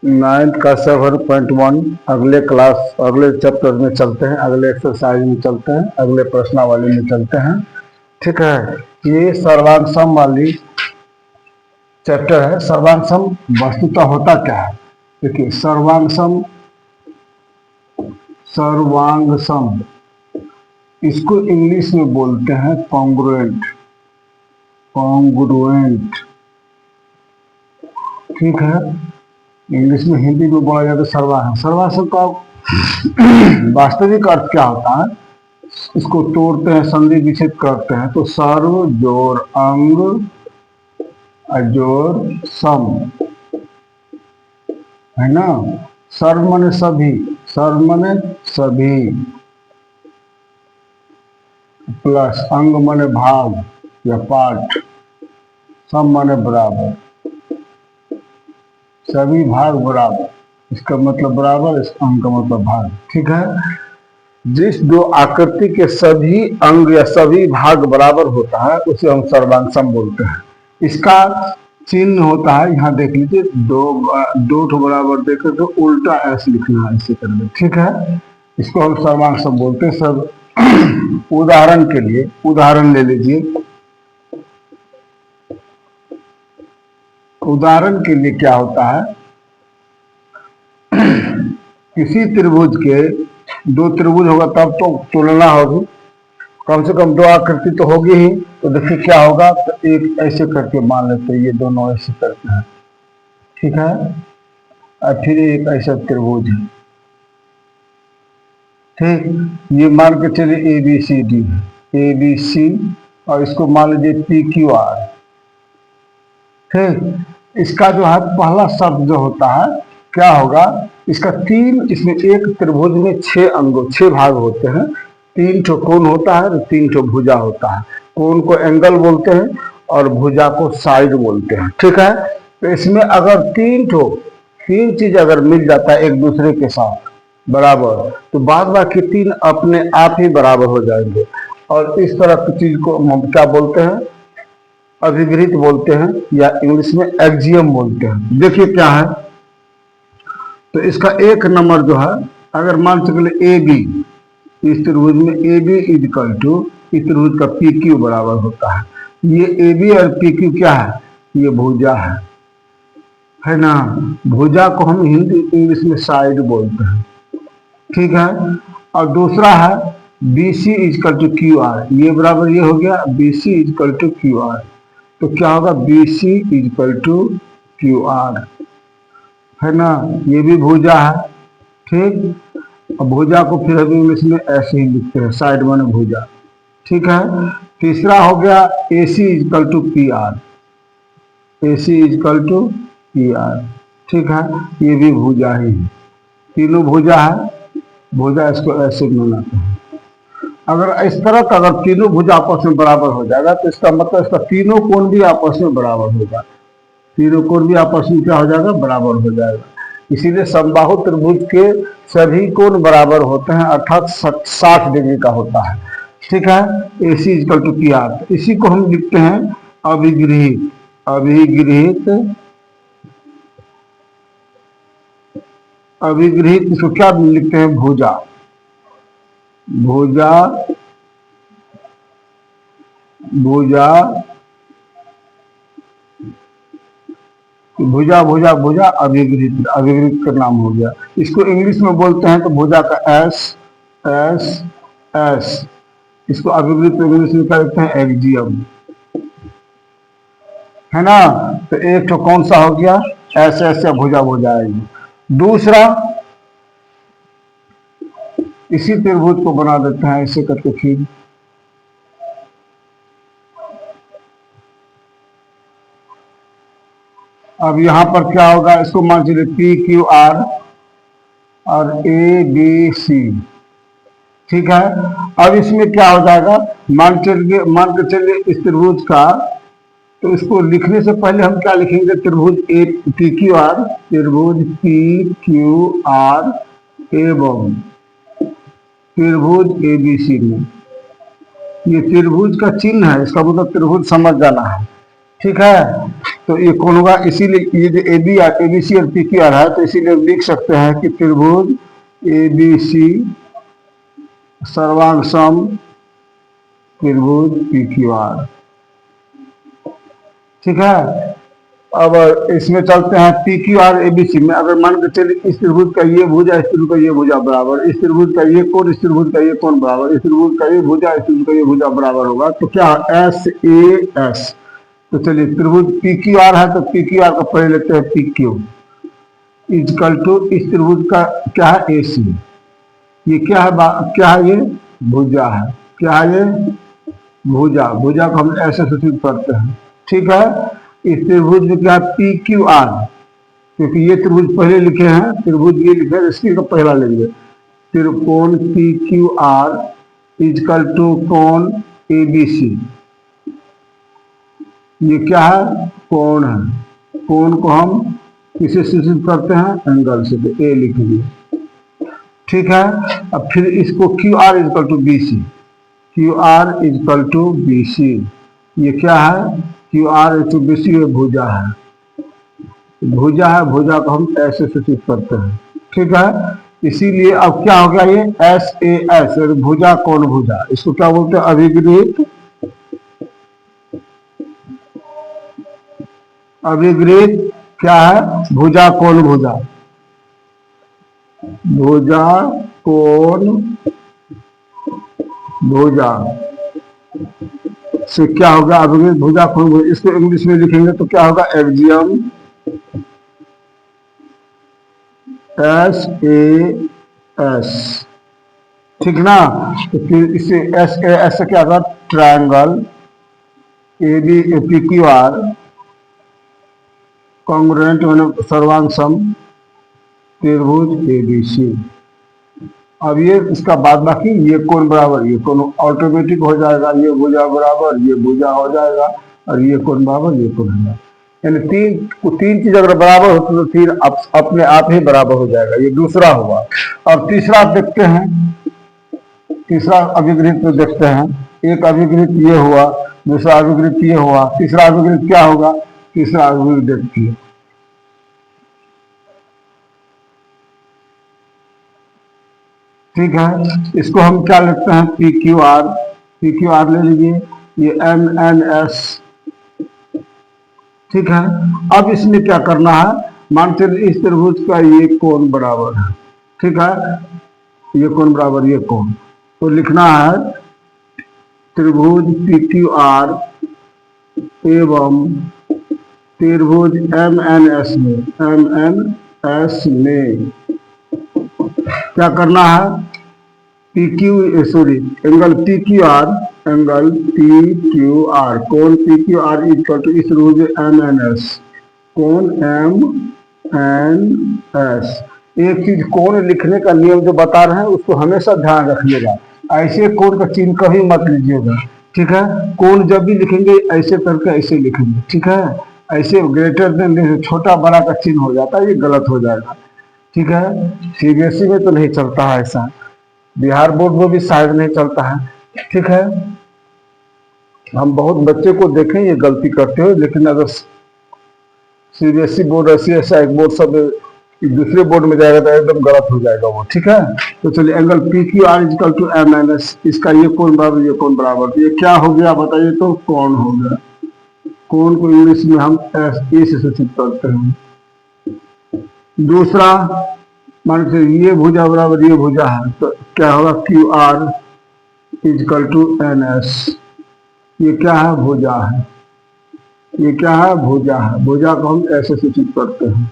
Ninth का 7.1 अगले class अगले चैप्टर में चलते हैं, अगले एक्सरसाइज में चलते हैं, अगले प्रश्नावली में चलते हैं। ठीक है, ये सर्वांग वाली चैप्टर है। सर्वांग वस्तुतः होता क्या है? देखिए, सर्वांग इसको इंग्लिश में बोलते हैं कॉन्ग्रुएंट। ठीक है, इंग्लिश में, हिंदी में बोला जाता है सर्वांग। सर्वांग का वास्तविक अर्थ क्या होता है? इसको तोड़ते हैं, संधि विच्छेद करते हैं तो सर्व जोड़ अंग अजोड़ सम, है ना। सर्व माने सभी, सर्व माने सभी, प्लस अंग माने भाग या पार्ट, सम माने बराबर, सभी भाग बराबर, इसका मतलब बराबर, इस अंग का मतलब भाग। ठीक है, जिस दो आकृति के सभी अंग या सभी भाग बराबर होता है उसे हम सर्वांग बोलते हैं। इसका चिन्ह होता है, यहाँ देख लीजिए, दो ठो बराबर देखे तो उल्टा एस लिखना है, ऐसे करके। ठीक है, इसको हम सर्वांग बोलते हैं सब। उदाहरण के लिए, उदाहरण ले लीजिए। उदाहरण के लिए क्या होता है, किसी त्रिभुज के दो त्रिभुज होगा तब तो तुलना होगी, कम से कम दो आकृति तो होगी ही। तो देखिए क्या होगा, तो एक ऐसे करके मान लेते हैं, ये दोनों ऐसे करते हैं। ठीक है, और फिर एक ऐसा त्रिभुज है। ठीक, ये मान के चलिए ABCD है, ABC, और इसको मान लीजिए PQR। ठीक, इसका जो है पहला शब्द जो होता है क्या होगा, इसका तीन, इसमें एक त्रिभुज में 6 भाग होते हैं। 3 ठो कोण होता है और 3 ठो भुजा होता है। कोण को एंगल बोलते हैं और भुजा को साइड बोलते हैं। ठीक है, तो इसमें अगर तीन चीज अगर मिल जाता है एक दूसरे के साथ बराबर, तो बाद बाकी 3 अपने आप ही बराबर हो जाएंगे। और इस तरह की चीज को हम क्या बोलते हैं, अभिगृहित बोलते हैं, या इंग्लिश में एक्जियम बोलते हैं। देखिए क्या है, तो इसका एक नंबर जो है, अगर मान चलिए AB, इस त्रिभुज में AB इजकल टू इस त्रिभुज का PQ बराबर होता है। ये AB और PQ क्या है, ये भुजा है ना। भुजा को हम हिंदी इंग्लिश में साइड बोलते हैं। ठीक है, और दूसरा है BC इजकल टू QR, ये बराबर ये हो गया BC इजकल टू QR। तो क्या होगा, BC इजकल टू QR, है ना, ये भी भुजा है। ठीक, और भुजा को फिर हम इंग्लिश में ऐसे ही लिखते हैं, साइड माने भुजा। ठीक है, तीसरा हो गया AC equal to PR, AC equal to PR। ठीक है, ये भी भुजा ही है, तीनों भुजा है। भुजा इसको ऐसे बनाते हैं। अगर इस तरह का अगर तीनों भुजा आपस में बराबर हो जाएगा तो इसका मतलब इसका तीनों कोण भी आपस में बराबर होगा। तीनों कोण भी आपस में क्या हो जाएगा, बराबर हो जाएगा। इसीलिए समबाहु त्रिभुज के सभी कोण बराबर होते हैं, अर्थात 60 डिग्री का होता है। ठीक है, AC इजकल टू PR। इसी को हम लिखते हैं अभिगृहित। अभिगृहित इसको क्या लिखते हैं, भुजा। भुजा भुजा भुजा भुजा अभिगृहित का नाम हो गया। इसको इंग्लिश में बोलते हैं तो भुजा का एस। इसको अभिगृहित इंग्लिश में क्या लिखते हैं, एक्जियम, है ना। तो एक तो कौन सा हो गया, एस या भुजा आएगी। दूसरा, इसी त्रिभुज को बना देते हैं ऐसे करके। फिर अब यहां पर क्या होगा, इसको मान लीजिए PQR और ABC। ठीक है, अब इसमें क्या हो जाएगा, मान के चलिए इस त्रिभुज का, तो इसको लिखने से पहले हम क्या लिखेंगे, त्रिभुज PQR, त्रिभुज PQR एवं त्रिभुज ABC में, ये त्रिभुज का चिन्ह है, इसका मतलब त्रिभुज समझ जाना है। ठीक है, तो ये कौन होगा, इसीलिए ये जो एबीसी और पीक्यूआर है, तो इसीलिए लिख सकते हैं कि त्रिभुज एबीसी सर्वांग सम त्रिभुज पीक्यूआर। ठीक है। अब इसमें चलते हैं पीक्यूआर एबीसी में। अगर मान के चलिए इस त्रिभुज का ये भुजा, इस त्रिभुज का ये भुजा बराबर, इस त्रिभुज का ये कोण, इस त्रिभुज का ये कोण बराबर, इस त्रिभुज का ये भुजा, इस त्रिभुज का ये भुजा बराबर होगा, तो क्या एस ए एस। तो चलिए त्रिभुज पीक्यूआर है, तो पीक्यूआर का पहले लेते हैं पीक्यू इजकल टू इस त्रिभुज का क्या है एसी। ये क्या है, क्या है, ये भुजा है। क्या है ये, भुजा। भुजा को हम ऐसे सूचित करते हैं। ठीक है। इस त्रिभुज में क्या पी क्यू आर, क्योंकि ये त्रिभुज पहले लिखे हैं, त्रिभुज ये लिखे हैं, इसकी का पहला लेंगे। त्रिकोण P Q R equal to कोण ए बी सी। ये क्या है, कोण है। कोण को हम किसे सूचित करते हैं, एंगल से, तो ए लिखेंगे। ठीक है। अब फिर इसको Q R equal to B C, Q R equal to B C. ये क्या है, Q R to B C, भुजा है। भुजा है, भुजा को हम ऐसे सूचित करते हैं। ठीक है। इसीलिए अब क्या हो गया, ये एस ए एस, भुजा कोण भुजा, इसको क्या बोलते हैं, अभिगृहित। अभिगृहित क्या है, भुजा कोण भुजा। भुजा कोण भुजा से क्या होगा, अभिगृहित भुजा कोण भुजा। इसको इंग्लिश में लिखेंगे तो क्या होगा, एक्सियम एस ए एस। ठीक ना। तो फिर इससे एस ए एस से क्या होगा, triangle A B A P Q R congruent मतलब सर्वांग सम त्रिभुज एबीसी। अब ये इसका बाद बाकी, ये कोण बराबर ये कोण ऑटोमेटिक हो जाएगा, ये भुजा बराबर ये भुजा हो जाएगा, और ये कोण बराबर ये कोण हो जाएगा। यानी तीन चीज अगर बराबर होती तो फिर अपने आप ही बराबर हो जाएगा। ये दूसरा हुआ। और तीसरा देखते हैं, तीसरा अभिगृहित में देखते हैं। एक अभिगृहित ये हुआ, दूसरा अभिगृहित ये हुआ, तीसरा अभिगृहित क्या होगा, तीसरा अभिगृहित देखती है। ठीक है। इसको हम क्या लिखते हैं, P Q are. P Q are ले लीजिए, ये एम एन एस। ठीक है। अब इसमें क्या करना है, मानते इस त्रिभुज का ये कोण बराबर है। ठीक है। ये कोण बराबर ये कोण, तो लिखना है त्रिभुज पी क्यू आर एवं त्रिभुज एम एन एस में, एम एन एस में क्या करना है, P Q sorry angle P Q R, angle P Q R, कोण P Q R equal to इस रूज एम एन एस, कोण एम एन एस। एक चीज कोण लिखने का नियम जो बता रहे हैं उसको हमेशा ध्यान रखिएगा। ऐसे कोण का चिन्ह कभी मत लीजिएगा। ठीक है। कोण जब भी लिखेंगे ऐसे करके ऐसे लिखेंगे। ठीक है। ऐसे ग्रेटर देन छोटा बड़ा का चिन्ह हो जाता है, ये गलत हो जाएगा। ठीक है। सीबीएसई में तो नहीं चलता है ऐसा, बिहार बोर्ड में भी शायद नहीं चलता है। ठीक है। हम बहुत बच्चे को देखें ये गलती करते हो, लेकिन अगर सीबीएसई बोर्ड ऐसा एक बोर्ड सब दूसरे बोर्ड में जाएगा तो एकदम गलत हो जाएगा वो। ठीक है। तो चलिए angle P Q R equal to M N S, इसका ये कोण बराबर ये कोण बराबर, तो ये क्या हो गया बताइए, तो कोण हो गया। कोण को इंग्लिश में हम एस ए से सूचित करते हैं। दूसरा मान लीजिए ये भुजा बराबर ये भुजा है, तो क्या होगा, Q R equal to N S. ये क्या है, भुजा है। ये क्या है, भुजा है। भुजा को हम ऐसे सूचित करते हैं।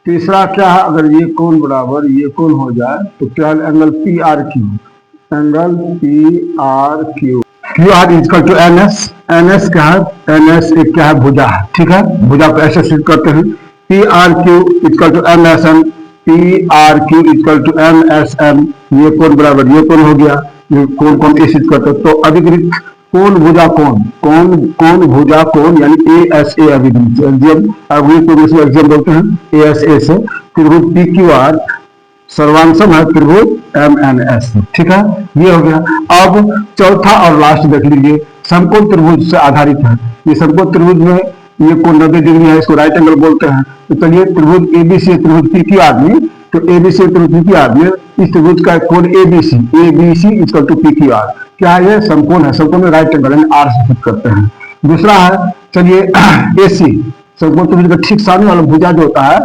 तीसरा क्या है, अगर ये कोण बराबर ये कोण हो जाए तो क्या angle P R Q, angle P R Q, Q R equal to N S. N S क्या है, एन एस एक क्या है, भुजा है। ठीक है। भुजा को ऐसे सूचित करते हैं, P R Q equal to M S N, P R Q equal to M S M. ये कोण बराबर ये कोण हो गया, ये कोण कोण इस करते तो अधिकृत कोण भुजा कोण, कोण भुजा कोण यानी ए एस ए अभिगृहित। अभिगृहित को दूसरे एग्जाम बोलते हैं ए एस ए से। त्रिभुज पी क्यू आर सर्वांशम है त्रिभुज एम एन एस। ठीक है। ये हो गया। अब चौथा और लास्ट देख लीजिए, समकोण त्रिभुज से आधारित है। ये समकोण त्रिभुज में ये कोण 90 डिग्री है, इसको राइट एंगल बोलते हैं। तो चलिए त्रिभुज एबीसी त्रिभुज पी क्यू आर में, तो एबीसी त्रिभुज पी क्यू आर में इस त्रिभुज का कोण ABC equal to P Q R, क्या है ये समकोण है, समकोण में राइट एंगल यानी आर से करते हैं। दूसरा है चलिए एसी, समकोण त्रिभुज का ठीक सामने वाला भुजा जो होता है,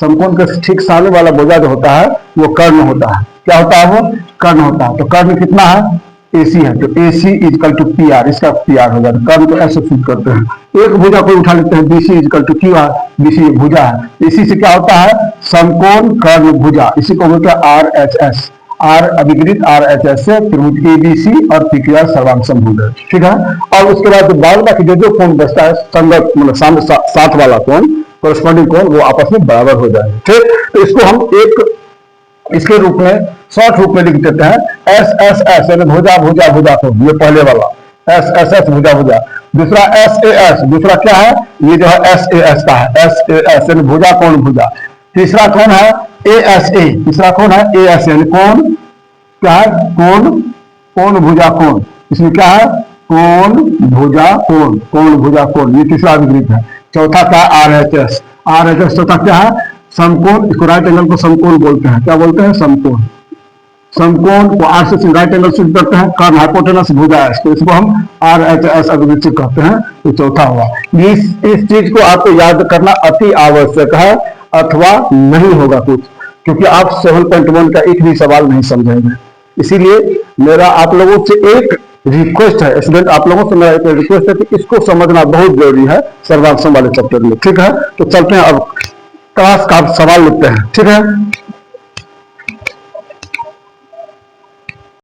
समकोण का ठीक सामने वाला भुजा जो होता है वो कर्ण होता है। क्या होता है वो? कर्ण होता है। तो कर्ण कितना है? AC है, तो AC equal to P R, इसका पी आर होगा। कर्ण को ऐसे सूट करते हैं। एक भुजा को उठा लेते हैं, BC equal to Q R, BC भुजा है। इसी से क्या होता है? समकोण कर्ण भुजा, इसी को बोलते हैं RHS, आर अभिकृत RHS से त्रिभुज ABC और PQR सर्वांग समभुज है। ठीक है। और उसके बाद बाद बाकी जो कोण बचता है संगत मतलब सामने साथ वाला कोण, कोरस्पॉन्डिंग कोण, वो आपस में बराबर हो जाएंगे। ठीक, तो इसको हम एक इसके रूप में शॉर्ट रूप में लिख देते हैं SSS यानी भुजा भुजा भुजा कोण, ये पहले वाला SSS भुजा भुजा। दूसरा SAS, दूसरा क्या है? ये जो है SAS का है, SAS यानी भुजा कोण भुजा। तीसरा कौन है? ASA, तीसरा कौन है? ASA यानी कोण, क्या है? कोण, कोण भुजा कोण, इसमें क्या है? कोण भुजा कोण, कोण भुजा कोण, ये तीसरा विपरीत है। चौथा क्या? RHS, RHS चौथा क्या है? समकोण, इसको राइट एंगल को समकोण बोलते हैं। क्या बोलते हैं? समकोण। समकोण को आर से राइट एंगल से करते हैं, कर्ण हाइपोटेनस भुजा है, तो इसको हम RHS अभिवृत्ति कहते हैं। तो चौथा हुआ। इस चीज को आपको याद करना अति आवश्यक है, अथवा नहीं होगा कुछ, क्योंकि आप 7.1 का एक भी सवाल नहीं समझेंगे। इसीलिए मेरा आप लोगों से एक रिक्वेस्ट है, स्टूडेंट आप लोगों से मेरा एक रिक्वेस्ट है कि इसको समझना बहुत जरूरी है सर्वांग सम वाले चैप्टर में। ठीक है, तो चलते हैं अब क्लास का सवाल लिखते हैं। ठीक है।